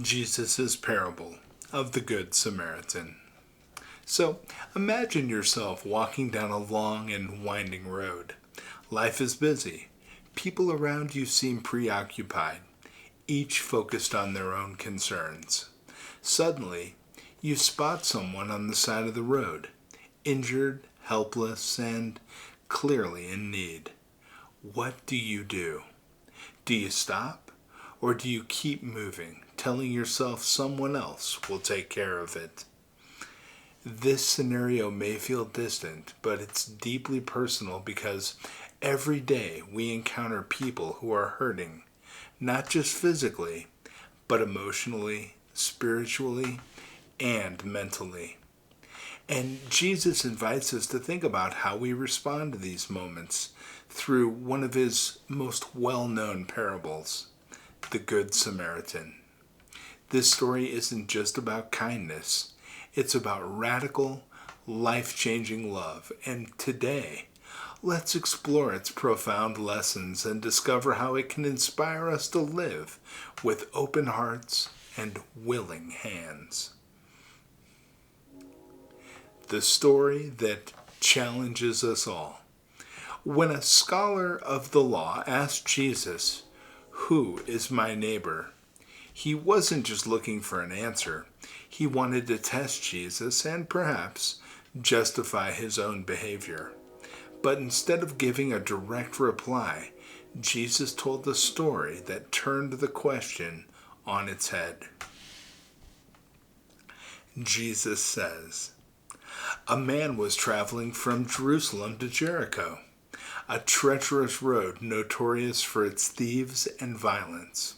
Jesus' parable of the Good Samaritan. So, imagine yourself walking down a long and winding road. Life is busy. People around you seem preoccupied, each focused on their own concerns. Suddenly, you spot someone on the side of the road, injured, helpless, and clearly in need. What do you do? Do you stop? Or do you keep moving, telling yourself someone else will take care of it? This scenario may feel distant, but it's deeply personal because every day we encounter people who are hurting, not just physically, but emotionally, spiritually, and mentally. And Jesus invites us to think about how we respond to these moments through one of his most well-known parables, the Good Samaritan. This story isn't just about kindness. It's about radical, life-changing love. And today, let's explore its profound lessons and discover how it can inspire us to live with open hearts and willing hands. The story that challenges us all. When a scholar of the law asked Jesus, "Who is my neighbor?" he wasn't just looking for an answer. He wanted to test Jesus and perhaps justify his own behavior. But instead of giving a direct reply, Jesus told a story that turned the question on its head. Jesus says, "A man was traveling from Jerusalem to Jericho, a treacherous road notorious for its thieves and violence.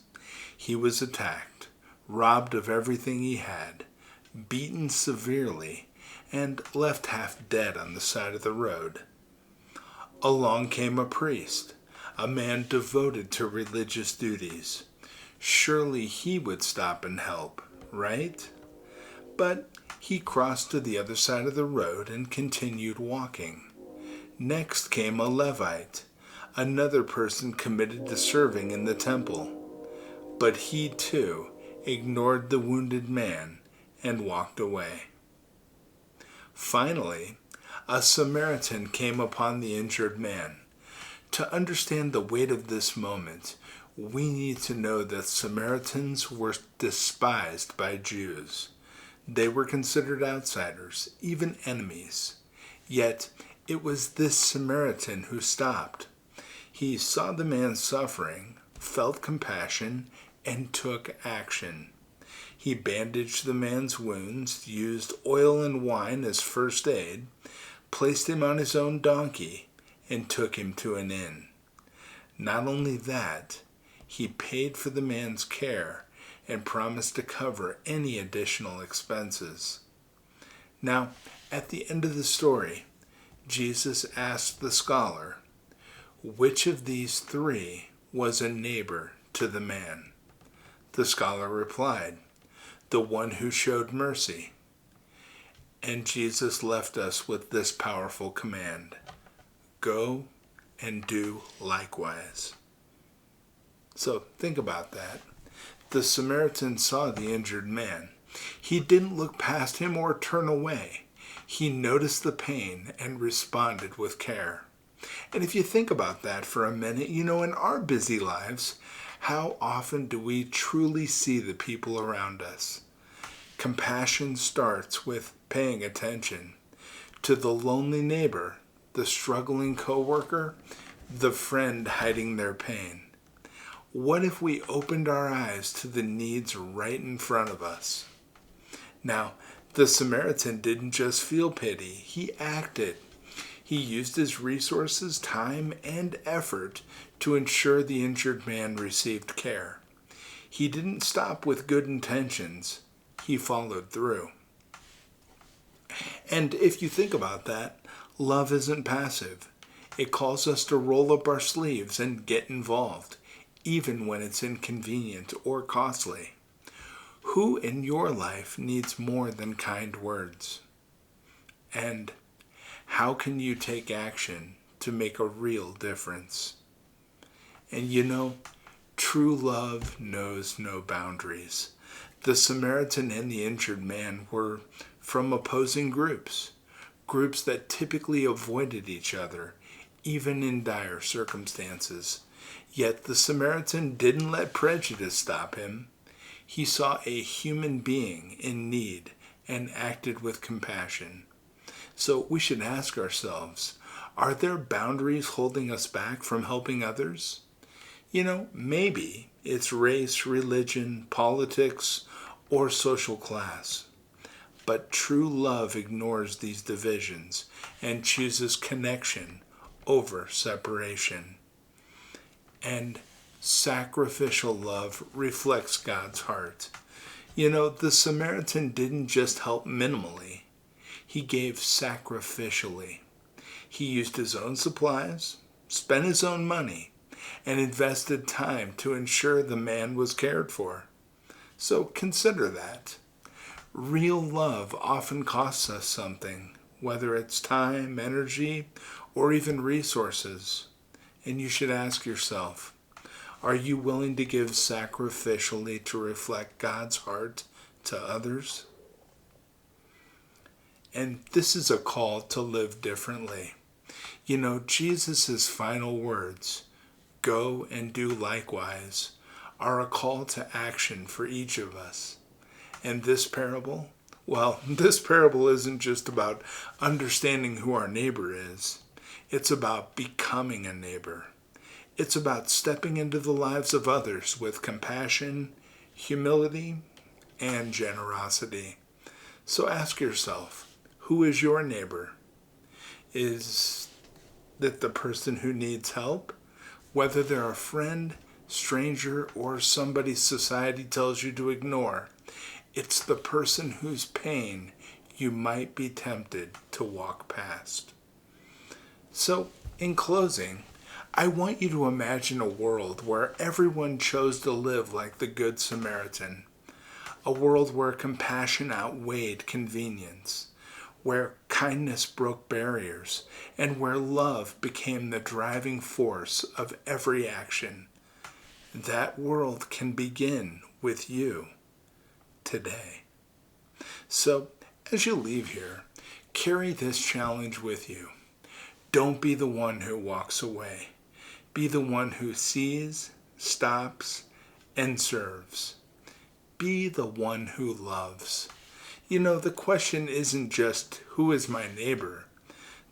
He was attacked, robbed of everything he had, beaten severely, and left half dead on the side of the road. Along came a priest, a man devoted to religious duties. Surely he would stop and help, right? But he crossed to the other side of the road and continued walking. Next came a Levite, another person committed to serving in the temple. But he too ignored the wounded man and walked away. Finally, a Samaritan came upon the injured man. To understand the weight of this moment, we need to know that Samaritans were despised by Jews. They were considered outsiders, even enemies. Yet, it was this Samaritan who stopped. He saw the man suffering, felt compassion, and took action. He bandaged the man's wounds, used oil and wine as first aid, placed him on his own donkey, and took him to an inn. Not only that, he paid for the man's care and promised to cover any additional expenses. Now, at the end of the story, Jesus asked the scholar, which of these three was a neighbor to the man? The scholar replied, the one who showed mercy. And Jesus left us with this powerful command: go and do likewise. So think about that. The Samaritan saw the injured man. He didn't look past him or turn away. He noticed the pain and responded with care. And if you think about that for a minute, in our busy lives, how often do we truly see the people around us? Compassion starts with paying attention to the lonely neighbor, the struggling coworker, the friend hiding their pain. What if we opened our eyes to the needs right in front of us? Now, the Samaritan didn't just feel pity, he acted. He used his resources, time, and effort to ensure the injured man received care. He didn't stop with good intentions, he followed through. And if you think about that, love isn't passive. It calls us to roll up our sleeves and get involved, even when it's inconvenient or costly. Who in your life needs more than kind words? And how can you take action to make a real difference? And True love knows no boundaries. The Samaritan and the injured man were from opposing groups, groups that typically avoided each other, even in dire circumstances. Yet the Samaritan didn't let prejudice stop him. He saw a human being in need and acted with compassion. So we should ask ourselves, are there boundaries holding us back from helping others? Maybe it's race, religion, politics, or social class. But true love ignores these divisions and chooses connection over separation. And sacrificial love reflects God's heart. The Samaritan didn't just help minimally, he gave sacrificially. He used his own supplies, spent his own money, and invested time to ensure the man was cared for. So consider that. Real love often costs us something, whether it's time, energy, or even resources. And you should ask yourself, are you willing to give sacrificially to reflect God's heart to others? And this is a call to live differently. Jesus' final words, "Go and do likewise," are a call to action for each of us. And this parable isn't just about understanding who our neighbor is. It's about becoming a neighbor. It's about stepping into the lives of others with compassion, humility, and generosity. So ask yourself, who is your neighbor? Is it the person who needs help? Whether they're a friend, stranger, or somebody society tells you to ignore, it's the person whose pain you might be tempted to walk past. So, in closing, I want you to imagine a world where everyone chose to live like the Good Samaritan. A world where compassion outweighed convenience, where kindness broke barriers, and where love became the driving force of every action. That world can begin with you today. So, as you leave here, carry this challenge with you. Don't be the one who walks away. Be the one who sees, stops, and serves. Be the one who loves. The question isn't just, who is my neighbor?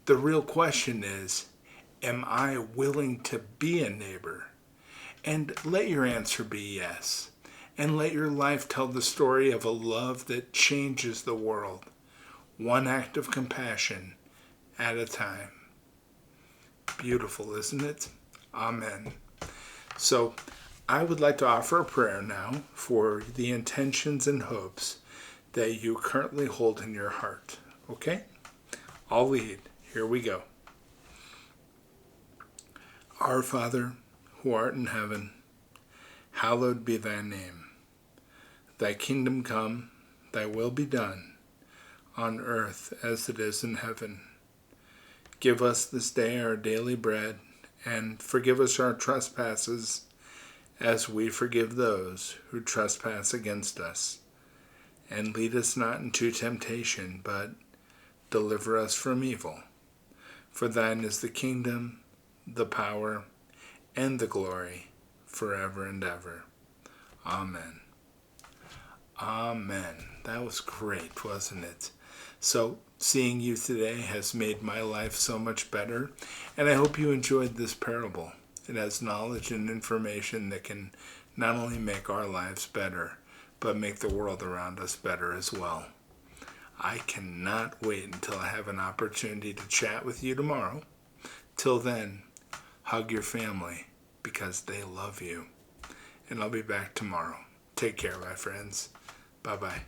The real question is, am I willing to be a neighbor? And let your answer be yes. And let your life tell the story of a love that changes the world, one act of compassion at a time. Beautiful, isn't it? Amen. So, I would like to offer a prayer now for the intentions and hopes that you currently hold in your heart. Okay? I'll lead. Here we go. Our Father, who art in heaven, hallowed be thy name. Thy kingdom come, thy will be done, on earth as it is in heaven. Give us this day our daily bread, and forgive us our trespasses, as we forgive those who trespass against us. And lead us not into temptation, but deliver us from evil. For thine is the kingdom, the power, and the glory, forever and ever. Amen. Amen. That was great, wasn't it? So, seeing you today has made my life so much better, and I hope you enjoyed this parable. It has knowledge and information that can not only make our lives better, but make the world around us better as well. I cannot wait until I have an opportunity to chat with you tomorrow. Till then, hug your family because they love you. And I'll be back tomorrow. Take care, my friends. Bye-bye.